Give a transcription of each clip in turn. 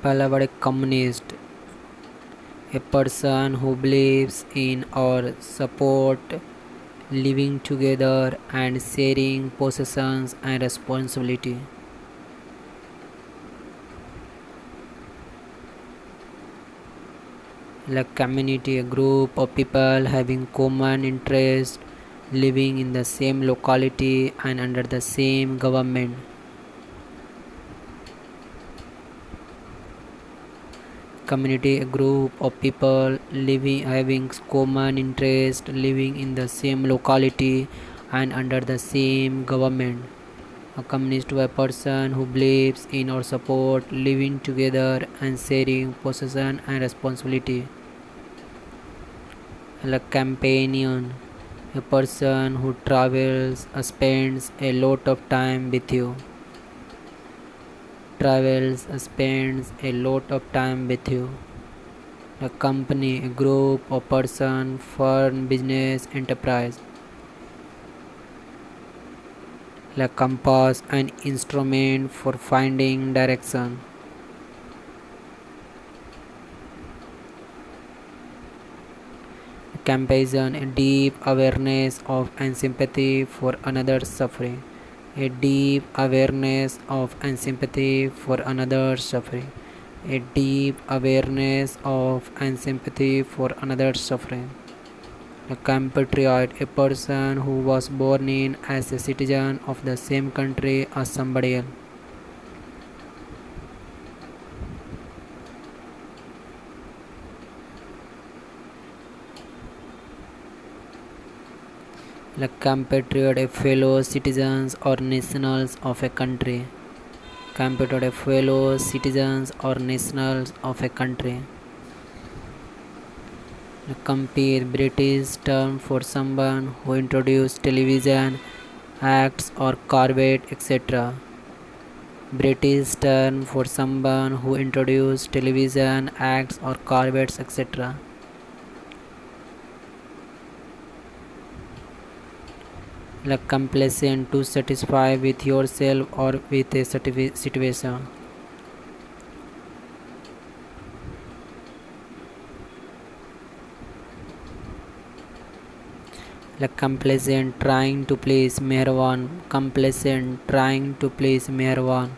पहला word communist, a person who believes in or support living together and sharing possessions and responsibility. Like community, a group of people having common interest, living in the same locality and under the same government. Community, a group of people living having common interest, living in the same locality and under the same government. A communist to a person who believes in or support living together and sharing possession and responsibility. A companion, a person who travels, spends a lot of time with you. Travels, spends a lot of time with you. A company, a group of person, firm, business, enterprise. A compass, an instrument for finding direction. A compassion, a deep awareness of and sympathy for another's suffering. A deep awareness of and sympathy for another's suffering. A deep awareness of and sympathy for another's suffering. A compatriot, a person who was born in as a citizen of the same country as somebody else. A compatriot, a fellow citizens or nationals of a country. Compatriot, a fellow citizens or nationals of a country. Compare, British term for someone who introduced television, acts or carpet, etc. British term for someone who introduced television, acts or carpets, etc. Like complacent, to satisfy with yourself or with a situation. Like complacent, trying to please Meherwan. Complacent, trying to please Meherwan.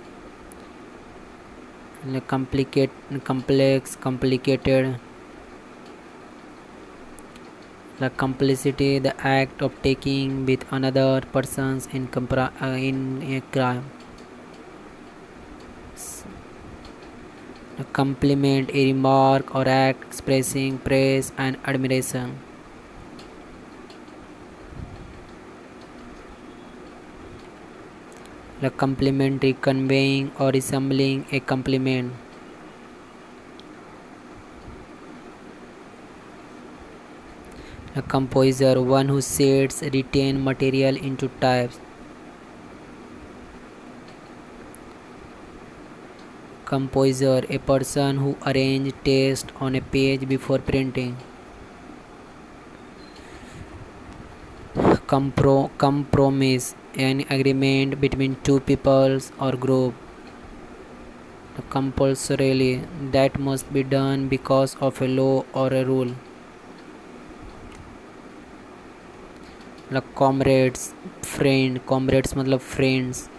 Like complex, complicated. Like complicity, the act of taking with another persons in a crime. A compliment, a remark or act expressing praise and admiration. A complimentary, conveying or resembling a compliment. A composer, one who sets written material into types. Composer, a person who arranges text on a page before printing. Compromise, an agreement between two peoples or group. Compulsorily, that must be done because of a law or a rule. Comrades, friend, comrades मतलब friends.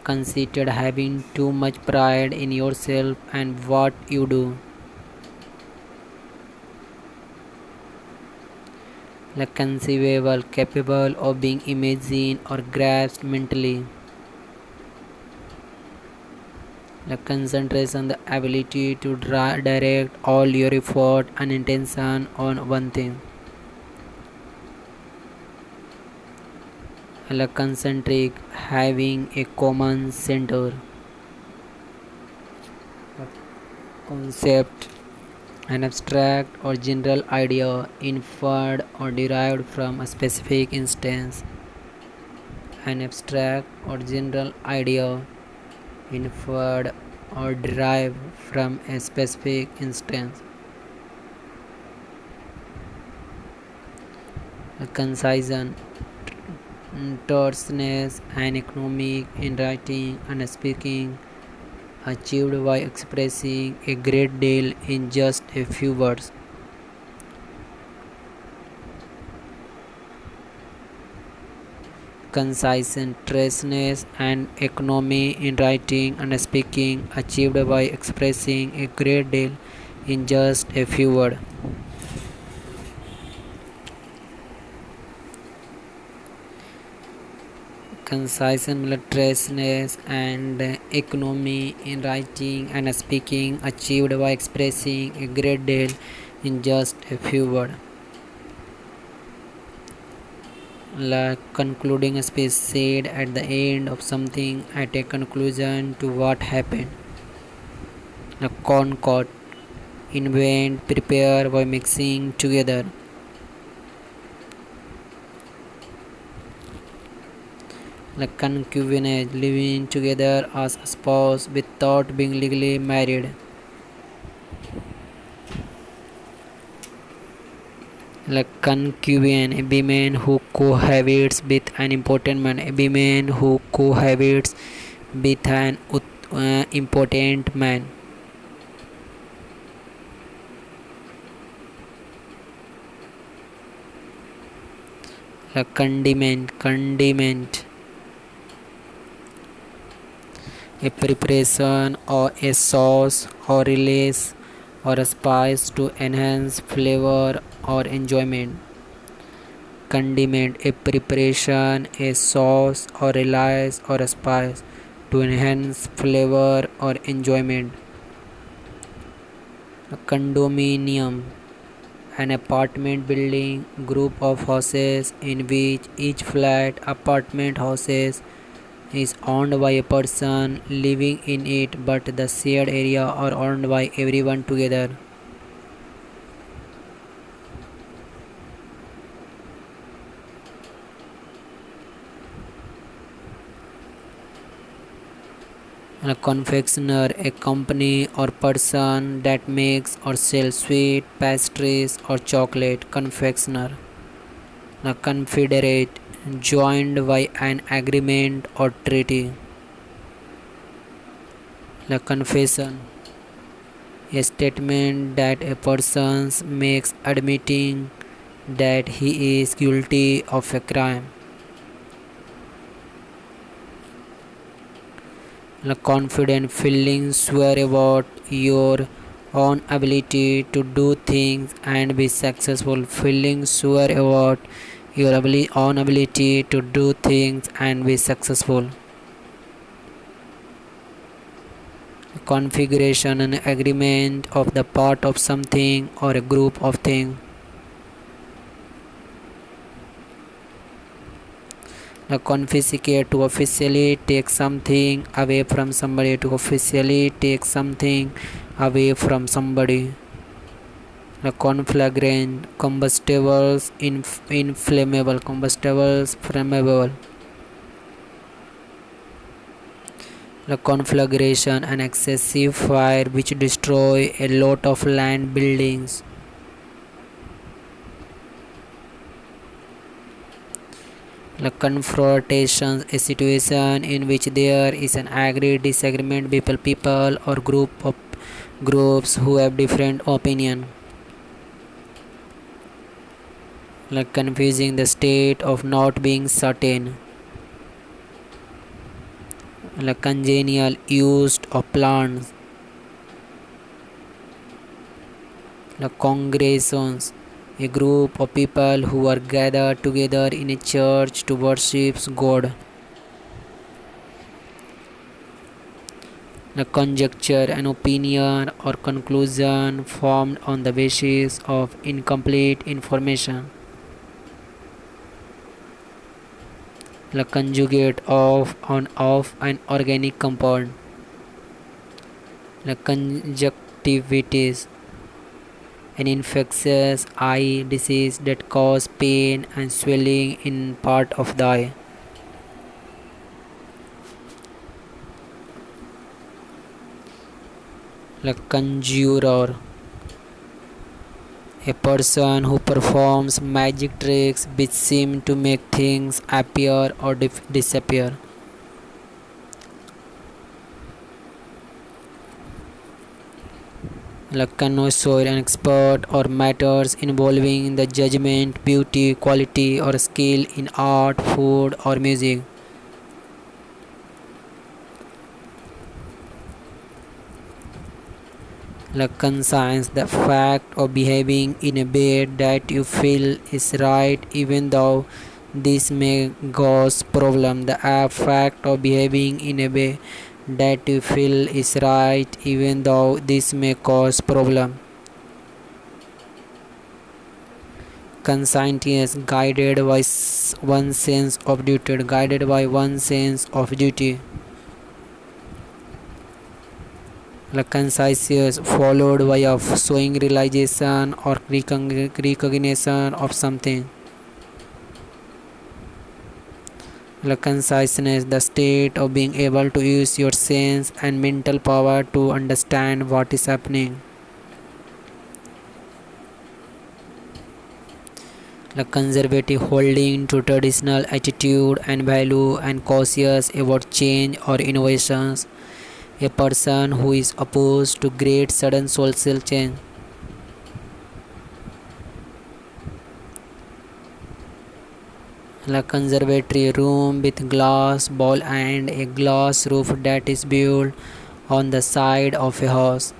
Considered having too much pride in yourself and what you do. Conceivable, capable of being imagined or grasped mentally. Concentration, the ability to direct all your effort and intention on one thing. Concentric, having a common center. Concept, an abstract or general idea inferred or derived from a specific instance. An abstract or general idea inferred or derived from a specific instance. A concision, terseness and economic in writing and speaking, achieved by expressing a great deal in just a few words. Conciseness and economy in writing and speaking, achieved by expressing a great deal in just a few words. Conciseness and economy in writing and speaking, achieved by expressing a great deal in just a few words. Like concluding a speech said at the end of something, at a conclusion to what happened. A concord, invent, prepare by mixing together. Like concubinage, living together as a spouse without being legally married. Like concubine, a woman who cohabits with an important man. A woman who cohabits with an important man. Like condiment, a preparation or a sauce or release or a spice to enhance flavor or enjoyment. Condiment, a preparation, a sauce or release or a spice to enhance flavor or enjoyment. A condominium, an apartment building group of houses in which each flat apartment houses is owned by a person living in it, but the shared area are owned by everyone together. A confectioner, a company or person that makes or sells sweet, pastries or chocolate. Confectioner. A confederate, joined by an agreement or treaty. A confession, a statement that a person makes admitting that he is guilty of a crime. A confident feeling sure about your own ability to do things and be successful. Feeling sure about your own ability to do things and be successful. Configuration, an agreement of the part of something or a group of things. Confiscate, to officially take something away from somebody. To officially take something away from somebody. Conflagrant, combustibles, inflammable. Combustibles, flammable. Conflagration, an excessive fire which destroy a lot of land buildings. Confrontation, a situation in which there is an agreed disagreement between people or groups who have different opinion. Confusing, the state of not being certain. Congenial, used of plants. Congregations, a group of people who are gathered together in a church to worship God. Conjecture, an opinion or conclusion formed on the basis of incomplete information. Conjugate, of an organic compound. Conjunctivitis, an infectious eye disease that causes pain and swelling in part of the eye. Conjurer, a person who performs magic tricks which seem to make things appear or disappear. like connoisseur, an expert or matters involving the judgment, beauty, quality, or skill in art, food, or music. Like conscience, the fact of behaving in a way that you feel is right, even though this may cause problem. The fact of behaving in a way that you feel is right, even though this may cause problem. Conscientious, guided by one sense of duty, guided by one sense of duty. Like conscientious, followed by of showing realization or recognition of something. Like consciousness, the state of being able to use your sense and mental power to understand what is happening. Like conservative, holding to traditional attitude and value and cautious about change or innovations. A person who is opposed to great sudden social change. Like conservatory, room with glass ball and a glass roof that is built on the side of a house.